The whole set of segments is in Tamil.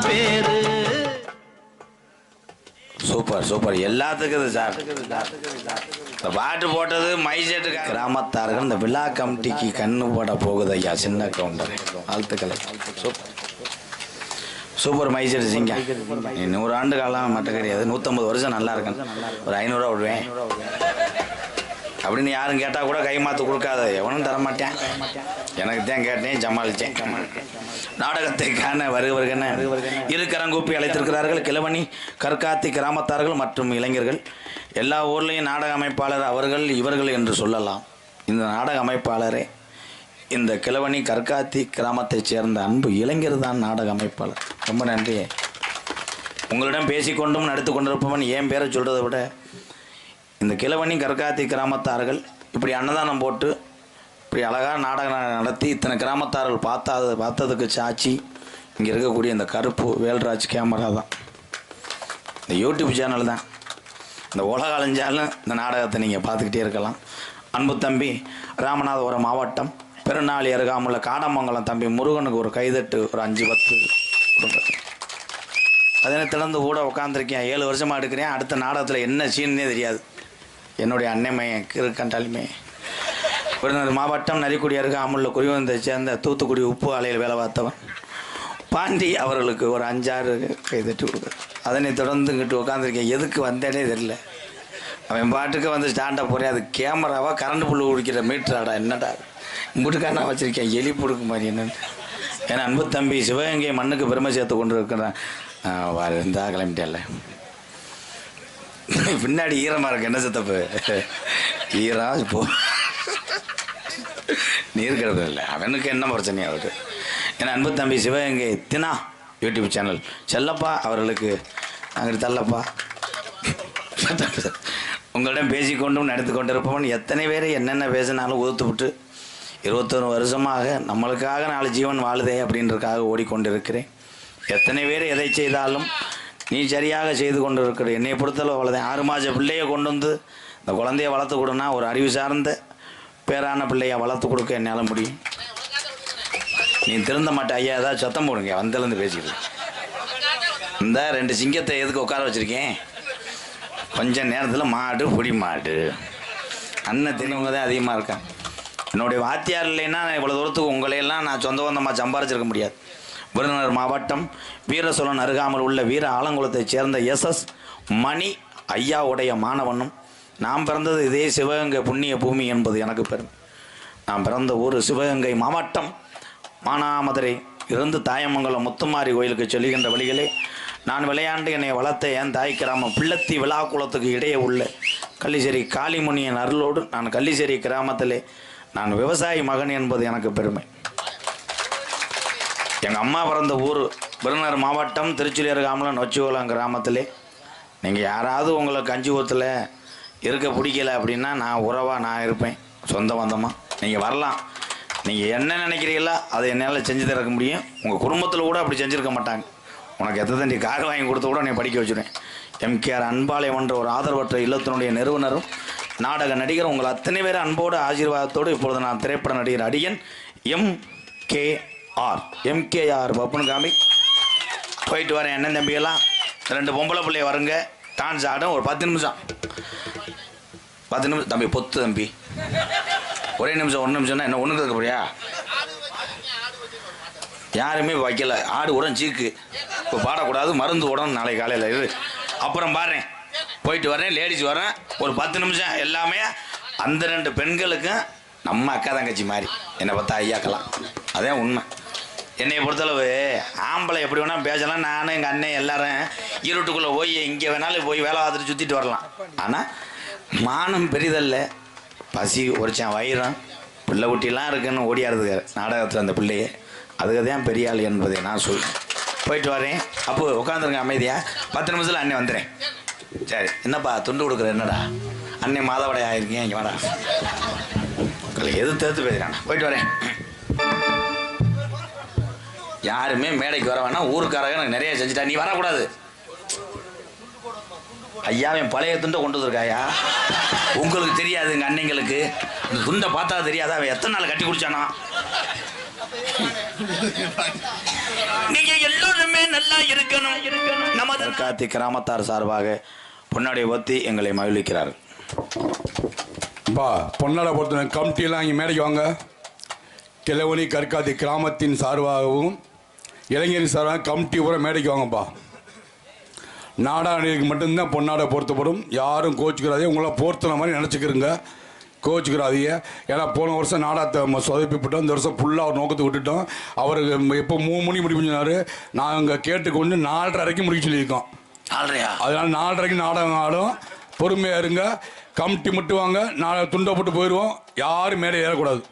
பேரு. Super super. எல்லாத்துக்கும் சார் பாட்டு போட்டது மைசெட்டு கிராமத்தார்கள் இந்த விழா கமிட்டிக்கு கண்ணு போட போகுது ஐயா. சின்ன கவுண்டர் வாழ்த்துக்களை. Super super. மைசெட் சிங்க 100 ஆண்டு காலம் மட்டும் கிடையாது, 150 வருஷம் நல்லா இருக்குன்னு ஒரு 500 ரூபா விடுவேன் அப்படின்னு யாரும் கேட்டால் கூட கை மாற்று கொடுக்காத, எவனும் தரமாட்டேன். எனக்கு தான் கேட்டேன், சமாளித்தேன். நாடகத்தை காண வருவர்கன இருக்கரங்கூப்பி அழைத்திருக்கிறார்கள் கிழவனி கற்காத்தி கிராமத்தார்கள் மற்றும் இளைஞர்கள். எல்லா ஊர்லேயும் நாடக அமைப்பாளர் அவர்கள் இவர்கள் என்று சொல்லலாம். இந்த நாடக அமைப்பாளரே இந்த கிழவனி கற்காத்தி கிராமத்தைச் சேர்ந்த அன்பு இளைஞர் தான் நாடக அமைப்பாளர். ரொம்ப நன்றி. உங்களிடம் பேசிக்கொண்டும் நடித்து கொண்டிருப்பவன் என் பேரை சொல்கிறத விட இந்த கிழவனி கற்காத்தி கிராமத்தார்கள் இப்படி அன்னதானம் போட்டு இப்படி அழகாக நாடகம் நடத்தி இத்தனை கிராமத்தார்கள் பார்த்ததுக்கு சாட்சி இங்கே இருக்கக்கூடிய இந்த கருப்பு வேல்ராஜ் கேமரா தான், இந்த யூடியூப் சேனல் தான். இந்த உலக அழிஞ்சாலும் இந்த நாடகத்தை நீங்கள் பார்த்துக்கிட்டே இருக்கலாம். அன்பு தம்பி ராமநாதபுரம் மாவட்டம் பெருநாளி அருகாமுள்ள காடமங்கலம் தம்பி முருகனுக்கு ஒரு கைதட்டு, ஒரு 5-10 கொடுங்க. அதனை திறந்து கூட உட்காந்துருக்கேன். 7 வருஷமாக எடுக்கிறேன். அடுத்த நாடகத்தில் என்ன சீன்னே தெரியாது. என்னுடைய அன்னைமையை இருக்கண்டாலுமே விருதுநகர் மாவட்டம் நரிக்குடி அருகாமுள்ள குறிவந்தை சேர்ந்த தூத்துக்குடி உப்பு ஆலையில் வேலை பார்த்தவன் பாண்டி அவர்களுக்கு ஒரு 5-6 கைதட்டி கொடுக்குறேன். அதனை தொடர்ந்து இங்கிட்டு உட்காந்துருக்கேன். எதுக்கு வந்தேனே தெரியல. அவன் பாட்டுக்கு வந்து ஸ்டாண்டை போகிறேன். அது கேமராவாக கரண்ட் புல் குடிக்கிற மீட்டராடா என்னடா இம்புட்டுக்கான வச்சுருக்கேன், எலி பொடுக்கு மாதிரி என்னென்னு. ஏன்னா அன்பு தம்பி சிவகங்கை மண்ணுக்கு பெருமை சேர்த்து கொண்டு இருக்கிறேன். இருந்தா கிளம்பிட்டேன்ல, பின்னாடி ஈரமாக இருக்கு. என்ன சித்தப்பு ஈரம் இப்போ நீர் கிடப்பு இல்லை. அவனுக்கு என்ன பிரச்சனை அவருக்கு. ஏன்னா அன்பு தம்பி சிவகங்கை தினா யூடியூப் சேனல் செல்லப்பா அவர்களுக்கு நாங்கள் தள்ளப்பா. உங்களிடம் பேசிக்கொண்டும் நடந்து கொண்டிருப்பவன் எத்தனை பேர் என்னென்ன பேசினாலும் உதுத்து விட்டு 21 வருஷமாக நம்மளுக்காக 4 ஜீவன் வாழுதே அப்படின்றதுக்காக ஓடிக்கொண்டிருக்கிறேன். எத்தனை பேர் எதை செய்தாலும் நீ சரியாக செய்து கொண்டு இருக்கிற. என்னை பொறுத்தளவு அவ்வளோதான். 6 மாத பிள்ளையை கொண்டு வந்து இந்த குழந்தைய வளர்த்து கொடுனா ஒரு அறிவு சார்ந்த பேரான பிள்ளையை வளர்த்து கொடுக்க என்னால் முடியும். நீ திருந்த மாட்டே ஐயா, ஏதாவது சத்தம் போடுங்க. வந்திலேருந்து பேசிக்கிட்டு இந்த 2 சிங்கத்தை எதுக்கு உட்கார வச்சுருக்கேன். கொஞ்சம் நேரத்தில் மாடு பொடி மாடு அண்ணன் தெரிஞ்சவங்க தான் அதிகமாக இருக்கான். என்னுடைய வாத்தியார் இல்லைன்னா இவ்வளோ தூரத்துக்கு உங்களையெல்லாம் நான் சொந்த பந்தமாக சம்பாரிச்சிருக்க முடியாது. விருதுநகர் மாவட்டம் வீரசோழன் அருகாமல் உள்ள வீர ஆலங்குளத்தைச் சேர்ந்த SS மணி ஐயாவுடைய மாணவனும் நாம் பிறந்தது இதே சிவகங்கை புண்ணிய பூமி என்பது எனக்கு பெருமை. நான் பிறந்த ஊர் சிவகங்கை மாவட்டம் மானாமதுரை இருந்து தாயமங்கலம் முத்துமாரி கோயிலுக்கு செல்கின்ற வழிகளே நான் விளையாண்டு என்னை வளர்த்த என் தாய் கிராமம் பிள்ளத்தி விழாக்குளத்துக்கு இடையே உள்ள கள்ளிசேரி காளிமுனியின் அருளோடு நான் கள்ளிசேரி கிராமத்திலே நான் விவசாயி மகன் என்பது எனக்கு பெருமை. எங்கள் அம்மா பிறந்த ஊர் விருதுநகர் மாவட்டம் திருச்சுழி அருகாமல் நொச்சிகுளம் கிராமத்திலே. நீங்கள் யாராவது உங்களை கஞ்சி ஊத்தில் இருக்க பிடிக்கல அப்படின்னா நான் உறவாக நான் இருப்பேன், சொந்த பந்தமாக. நீங்கள் வரலாம். நீங்கள் என்ன நினைக்கிறீங்களோ அதை என்னால் செஞ்சு தரக்க முடியும். உங்கள் குடும்பத்தில் கூட அப்படி செஞ்சுருக்க மாட்டாங்க. உனக்கு எத்தனை தண்டி கார் வாங்கி கொடுத்த கூட நீ படிக்க வச்சுருவேன். MKR அன்பாலயம் என்ற ஒரு ஆதரவற்ற இல்லத்தினுடைய நிறுவனரும் நாடக நடிகர் உங்கள் அத்தனை பேர் அன்போடு ஆசீர்வாதத்தோடு இப்பொழுது நான் திரைப்பட நடிகர் அடியன் MKR பப்புனு காமி போயிட்டு வரேன். என்ன தம்பியெல்லாம் 2 பொம்பளை பிள்ளைய வருங்க. டான்ஸ் ஆடும் ஒரு 10 நிமிஷம் தம்பி பொத்து தம்பி. ஒரே நிமிஷம் 1 நிமிஷம்னா என்ன ஒன்றுக்கு இருக்கப்படியா? யாருமே வைக்கல. ஆடு உடன் சீக்கு இப்போ பாடக்கூடாது, மருந்து உடனே நாளைக்கு காலையில் இது அப்புறம் பாடுறேன். போயிட்டு வரேன், லேடிஸ் வரேன், ஒரு 10 நிமிஷம். எல்லாமே அந்த 2 பெண்களுக்கும் நம்ம அக்கா தங்கச்சி மாதிரி என்னை பார்த்தா ஐயாக்கலாம். அதான் உண்மை. என்னை பொறுத்தளவு ஆம்பளை எப்படி வேணால் பேசலாம். நானும் எங்கள் அண்ணன் எல்லாரும் ஈரோட்டுக்குள்ளே போய் இங்கே வேணாலும் போய் வேலை பார்த்துட்டு சுற்றிட்டு வரலாம். ஆனால் மானம் பெரிதல்ல, பசி ஒருச்சன் வயிறம் பிள்ளை குட்டிலாம் இருக்குன்னு ஓடியாருதுங்க நாடகத்தில் அந்த பிள்ளையே. அதுக்கு தான் பெரிய ஆள் என்பதை நான் சொல்லுவேன். போயிட்டு வரேன். அப்போ உட்காந்துருங்க அமைதியாக. 10 நிமிஷத்தில் அண்ணன் வந்துடுறேன். சரி என்னப்பா துண்டு கொடுக்குற? என்னடா அண்ணன் மாதவடை ஆயிருக்கேன், இங்கே வாடா. எது தேர்த்து பேசுகிறான். போயிட்டு வரேன். யாருமே மேடைக்கு வர வேணாம். ஊருக்காரங்க எனக்கு நிறைய செஞ்சுட்டா, நீ வரக்கூடாது. ஐயா என் பழைய துண்டை கொண்டு வந்திருக்காயா? உங்களுக்கு தெரியாது, எங்கள் அன்னைங்களுக்கு இந்த துண்டை பார்த்தா தெரியாதா? அவன் எத்தனை நாள் கட்டி குடிச்சானா? நீங்க எல்லோருமே நல்லா இருக்கணும். நமது கார்த்தி கிராமத்தார் சார்பாக பொன்னாடை ஒத்தி எங்களை மகிழ்விக்கிறார். பொன்னாடை பொறுத்த கமிட்டியெல்லாம் இங்கே மேடைக்கு வாங்க. கிழவனி கற்காத்தி கிராமத்தின் சார்பாகவும் இளைஞரின் சார்பாக கமிட்டி பூரா மேடைக்கு வாங்கப்பா. நாடாளுக்கு மட்டும்தான் பொன்னாடை பொருத்தப்படும். யாரும் கோச்சுக்கிறாதே, உங்களை போர்த்துன மாதிரி நினச்சிக்கிறங்க, கோச்சுக்கிறாதீங்க. ஏன்னா போன வருஷம் நாடாத்தை சொதப்பிவிட்டோம், இந்த வருஷம் ஃபுல்லாக அவர் நோக்கத்தை விட்டுட்டோம். அவருக்கு எப்போ 3 மணி முடிவு சொன்னார், நாங்கள் கேட்டுக்கொண்டு 4:30 முடிக்க சொல்லியிருக்கோம். அதனால் 4:30 நாடகம் ஆடும். பொறுமையாக இருங்க. கமிட்டி மட்டும் வாங்க, நான் துண்டை போட்டு போயிடுவோம். யாரும் மேடை ஏறக்கூடாது.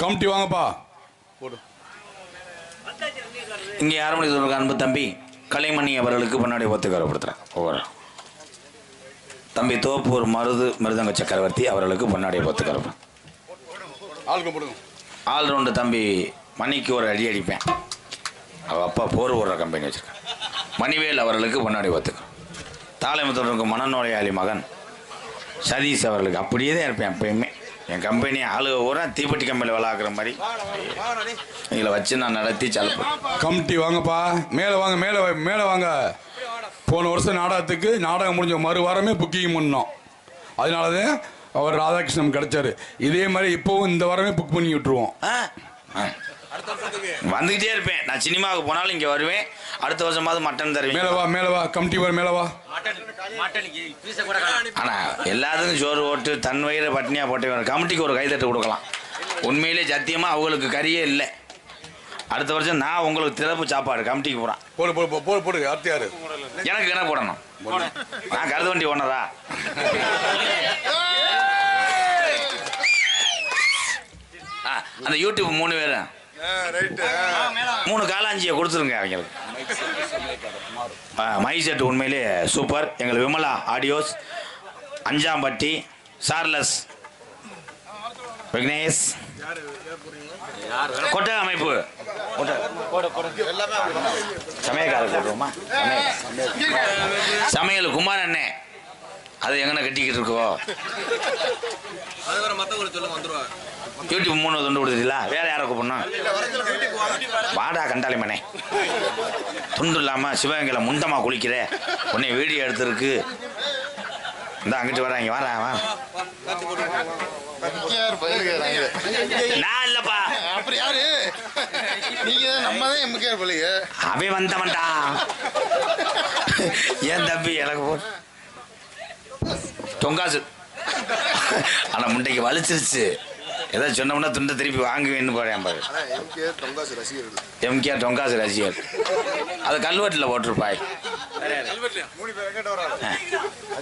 கமிட்டி வாங்கப்பா. இங்கே யாரும் அன்பு தம்பி கலைமணி அவர்களுக்கு பொன்னாடை ஒத்து கௌரவப்படுத்துகிறேன். ஒவ்வொரு தம்பி தோப்பூர் மிருதங்க சக்கரவர்த்தி அவர்களுக்கு பொன்னாடை ஒத்து கௌரவம். ஆல்ரவுண்டு தம்பி மணிக்கு ஒரு அடி அடிப்பேன். அவள் அப்பா போர் ஓடுற கம்பெனி வச்சிருக்கேன். மணிவேல் அவர்களுக்கு பொன்னாடை ஒத்துக்கிறோம். தாளைமுத்தூருக்கு மனநோயாளி மகன் சதீஷ் அவர்களுக்கு அப்படியே தான் இருப்பேன் எப்பயுமே. என் கம்பெனி ஆளுக பூரா தீப்பெட்டி கம்பெனியில் விளாக்குற மாதிரி இதில் வச்சு நான் நடத்தி சலப்பு. கமிட்டி வாங்கப்பா, மேலே வாங்க, மேலே வாங்க. போன வருஷம் நாடகத்துக்கு நாடகம் முடிஞ்ச மறு வாரமே புக்கிங் பண்ணோம். அதனால தான் அவர் ராதாகிருஷ்ணன் கிடைச்சாரு. இதே மாதிரி இப்போவும் இந்த வாரமே புக் பண்ணி விட்டுருவோம். வந்துகிட்டே இருப்பேன். நான் சினிமாவுக்கு போனாலும் இங்கே வருவேன். அடுத்த வருஷமாவது மட்டன் தருவேன். மேலே வா கமிட்டி வர மேலே வா. ஆனா எல்லாத்துக்கும் சோறு ஓட்டு தன் வயிறு பட்னியா போட்டு கமிட்டிக்கு ஒரு கைதட்டு கொடுக்கலாம். உண்மையிலே சத்தியமா அவங்களுக்கு கறியே இல்லை. அடுத்த வருஷம் நான் உங்களுக்கு திறப்பு சாப்பாடு கமிட்டிக்கு போறேன். போடு யாரு எனக்கு என்ன போடணும்? நான் கருது வண்டி ஓனரா? அந்த யூடியூப் 3 பேரும் 3 காலாஞ்சியை கொடுத்துருங்க அவங்களுக்கு. மை செட் உண்மையிலே சூப்பர். எங்கள் விமலா ஆடியோஸ், அஞ்சாம்பட்டி, சார்லஸ், விக்னேஷ், கொட்டை அமைப்பு, சமையல் குமார் அண்ணே, அது எங்கன கட்டிக்கிட்டு இருக்கோ. யூடியூப் 3 துண்டு கொடுத்துட்டீங்களா? வேற யாரை கூப்பிடணும்? வாடா கண்டாளி மனே, துண்டு இல்லாம சிவகங்கையில் முண்டமா குளிக்கிற உன்னை வீடியோ எடுத்துருக்கு. இந்த அங்கிட்டு வர இங்க வர நான் இல்லப்பா. அவன் வந்தவன்டா ஏன் தம்பி எனக்கு போ தொங்காசு. ஆனா முண்டைக்கு வலிச்சிருச்சு. ஏதாவது சொன்னோம்னா துண்டை திருப்பி வாங்குவேன்னு போறேன் பாரு. எம்கே தொங்காசு ரசிகர். அது கல்வெட்டில் போட்டிருப்பாய்.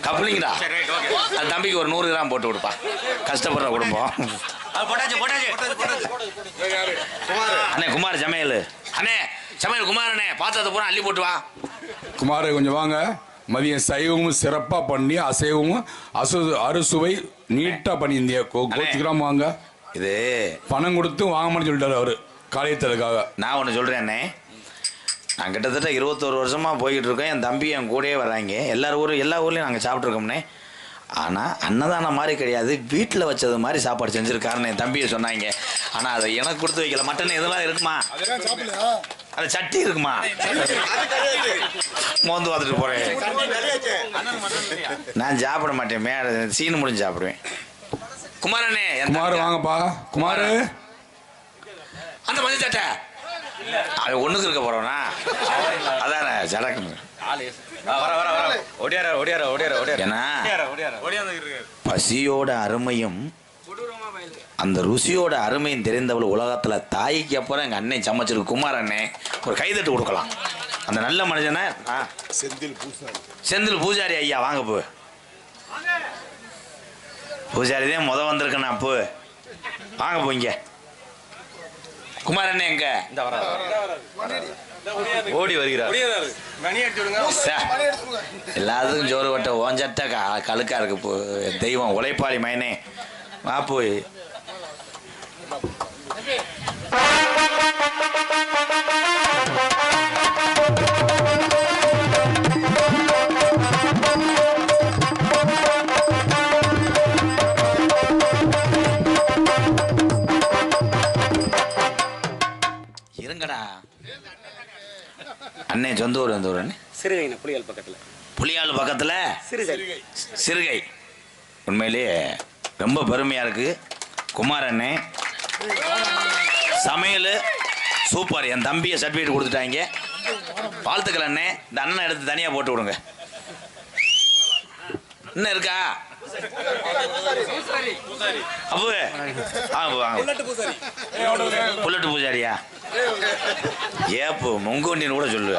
கப்ளிங்கடா. அது தம்பிக்கு ஒரு 100 கிராம் போட்டு கொடுப்பா. கஷ்டப்படுற குடும்பம். அண்ணே குமார் சமையல். அண்ணே சமையல் குமார் அண்ணே பார்த்தது பூரா அள்ளி போட்டு வா. குமார் கொஞ்சம் வாங்க. மதியம் சைவமும் சிறப்பாக பண்ணி அசைவமும் அறுசுவை நீட்டாக பண்ணியிருந்தியா. கோச்சிக்கிறாம வாங்க. இது பணம் கொடுத்து வாங்கணும்னு சொல்லிட்டாரு அவரு காரியத்துக்காக. நான் ஒன்று சொல்கிறேன் அண்ணே, நான் கிட்டத்தட்ட 21 வருஷமாக போய்கிட்டு இருக்கேன். என் தம்பி என் கூடயே வராங்க. எல்லா ஊர்லேயும் நாங்கள் சாப்பிட்ருக்கோம்னே. ஆனால் அன்னதானம் மாதிரி கிடையாது, வீட்டில் வச்சது மாதிரி சாப்பாடு செஞ்சுருக்காருன்னு என் தம்பியை சொன்னாங்க. ஆனால் அதை எனக்கு கொடுத்து வைக்கல. மட்டன் இதெல்லாம் இருக்குமா? அது சட்டி இருக்குமா? மோந்து பார்த்துட்டு போகிறேன். நான் சாப்பிட மாட்டேன். சீனு முடிஞ்சு சாப்பிடுவேன். குமாரண்ணே, குமார் வாங்கப்பா. குமார் அந்த மஞ்சள் சட்டை அது ஒண்ணுக்கு இருக்க போறோம்னா அதானே சடக்கு. பசியோட அருமையும் அந்த ருசியோட அருமையும் தெரிந்தவள் உலகத்துல தாய்க்கு அப்புறம் எங்க அண்ணன் சமைச்சிருக்கு. குமார் அண்ணே ஒரு கைதட்டு கொடுக்கலாம். அந்த நல்ல மனுஷனை செந்தில் பூஜாரி ஐயா வாங்க போ. பூஜாரி தான் வந்திருக்கேன். அப்போ வாங்க போங்க. குமார் அண்ணே எங்க? ஓடி வருகிறார். எல்லாத்துக்கும் ஜோறு வட்ட ஓஞ்சட்ட கழுக்கா இருக்கு. தெய்வம் உழைப்பாளி மயனே வா போய். அண்ணே சொந்த ஊர் எந்த ஊர் அண்ணே? சிறுகைண்ணே, புலியால் பக்கத்தில். புலியால் பக்கத்தில் சிறுகை. சிறுகை. உண்மையிலேயே ரொம்ப பெருமையாக இருக்குது. குமார் அண்ணே சமையல் சூப்பர். என் தம்பியை சர்டிஃபிகேட் கொடுத்துட்டாங்க. வாழ்த்துக்கள் அண்ணே. இந்த அண்ணனை எடுத்து தனியாக போட்டு விடுங்க. என்ன இருக்கா அப்பு? புல்லட்டு பூஜாரியா? ஏப்பு மொங்கோண்டின்னு கூட சொல்லு.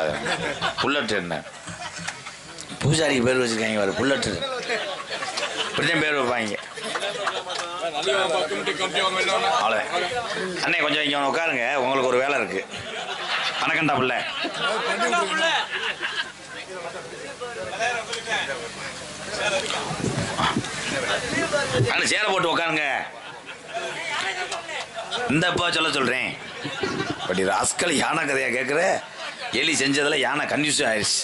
புல்லட்டு என்ன பூஜாரிக்கு பேர் வச்சிருக்காங்க பாரு, புல்லட்டு. இப்படிதான் பேர் வைப்பாங்க. அவ்வளோ அண்ணே, கொஞ்சம் இங்கே உட்காருங்க, உங்களுக்கு ஒரு வேலை இருக்கு. வணக்கம்டா புள்ள. அண்ணே சேர போட்டு உட்காருங்க. இந்தப்பா சொல்றேன். பட் இது அஸ்கல் யானை கதையா கேட்குற? எலி செஞ்சதில் யானை கன்ஃபியூஸ் ஆயிடுச்சு.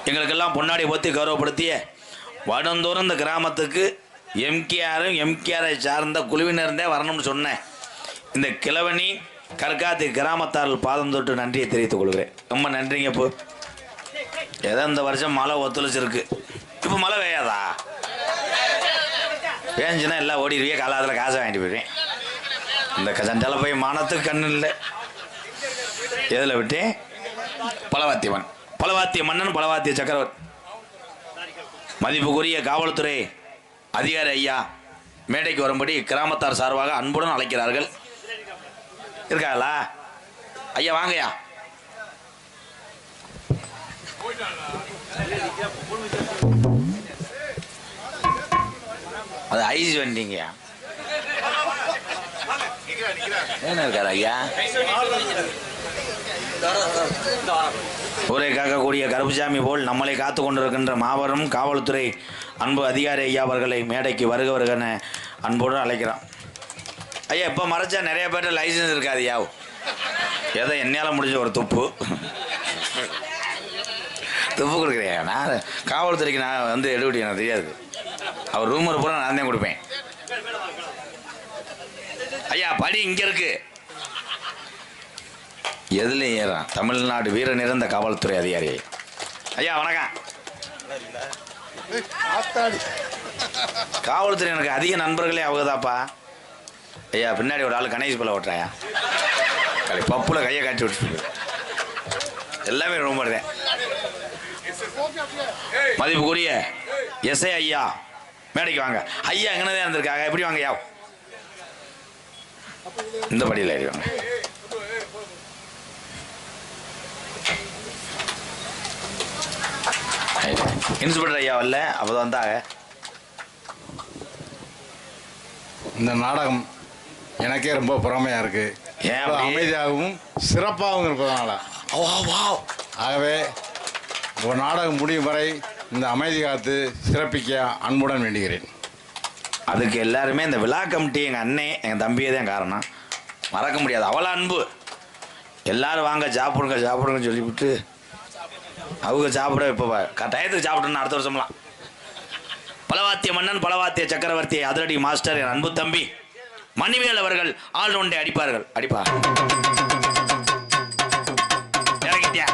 எங்களுக்கெல்லாம் பொன்னாடி பற்றி கௌரவப்படுத்திய வருடந்தோறும் இந்த கிராமத்துக்கு எம்கேஆரும் எம்கேஆரை சார்ந்த குழுவினர்ந்தே வரணும்னு சொன்னேன். இந்த கிழவனி கற்காத்தி கிராமத்தார்கள் பாதம் தொட்டு நன்றியை தெரிவித்துக் கொள்கிறேன். ரொம்ப நன்றிங்க. இப்போ ஏதோ இந்த வருஷம் மழை ஒத்துழைச்சிருக்கு. இப்போ மழை பெய்யாதா? பேஞ்சுன்னா எல்லாம் ஓடிடுவே. காலாத்தில் காசை வாங்கிட்டு போயிடுவேன். இந்த சண்டால போய் மானத்துக்கு கண்ணு இல்லை. எதில் விட்டேன்? பலவாத்தியமன், பலவாத்திய மன்னன், பலவாத்திய சக்கரவர்த்தி. மதிப்புக்குரிய காவல்துறை அதிகாரி ஐயா மேடைக்கு வரும்படி கிராமத்தார் சார்பாக அன்புடன் அழைக்கிறார்கள். இருக்காங்களா ஐயா? வாங்கய்யா. அது ஐஸ் வண்டிங்கய்யா. என்ன இருக்காரு ஐயா? ஊரை காக்கக்கூடிய கருப்புசாமி போல் நம்மளை காத்து கொண்டிருக்கின்ற மாபெரும் காவல்துறை அன்பு அதிகாரி ஐயா அவர்களை மேடைக்கு வருக வருகன்னு அன்போடு அழைக்கிறோம். ஐயா, இப்போ மறைச்சா நிறைய பேர்ட்ட லைசன்ஸ் இருக்காதுயா. ஏதோ என்னால் முடிஞ்ச ஒரு துப்பு கொடுக்குறியா? நான் காவல்துறைக்கு நான் வந்து எடுபடி எனக்கு தெரியாது. அவர் ரூமர் பூரா நான் தான் கொடுப்பேன். ஐயா, படி இங்கே இருக்கு. எதுலையும் ஏறான். தமிழ்நாடு வீர நிறைந்த காவல்துறை அதிகாரி ஐயா, வணக்கம். காவல்துறை எனக்கு அதிக நண்பர்களே அவங்கதாப்பா. ஐயா, பின்னாடி ஒரு ஆள் கணேஷ் போல ஓட்டுறாயா? பப்புல கையை காட்டி விட்டு எல்லாமே ரொம்ப வருதேன். மதிப்புக்குரிய எஸ்ஐ ஐயா மேடைக்கு வாங்க. ஐயா எங்கனதான் இருந்திருக்காங்க. எப்படி வாங்க ஐயா? இந்த படியில் ஏறி வாங்க. இன்ஸ்பெக்டர் ஐயா வரல, அப்போதான் வந்தாங்க. இந்த நாடகம் எனக்கே ரொம்ப பொறாமையாக இருக்குது. ஏன் அமைதியாகவும் சிறப்பாகவும் இருப்பதனால. ஆகவே ஒரு நாடகம் முடியும் வரை இந்த அமைதி காத்து சிறப்பிக்க அன்புடன் வேண்டுகிறேன். அதுக்கு எல்லாருமே இந்த விழா கமிட்டி எங்கள் அண்ணன் எங்கள் தம்பியே தான் காரணம். மறக்க முடியாது. அவ்வளோ அன்பு. எல்லாரும் வாங்க சாப்பிடுங்க சாப்பிடுங்கன்னு சொல்லிவிட்டு அவங்க சாப்பிட இப்போ டயத்துக்கு சாப்பிடணும். அடுத்த வருஷம்லாம் பலவாத்திய மன்னன், பலவாத்திய சக்கரவர்த்தி அதிரடி மாஸ்டர் என் அன்பு தம்பி மணிவேல் அவர்கள் ஆள் ஒன்றை அடிப்பார்கள். அடிப்பா இறங்கிட்டியா?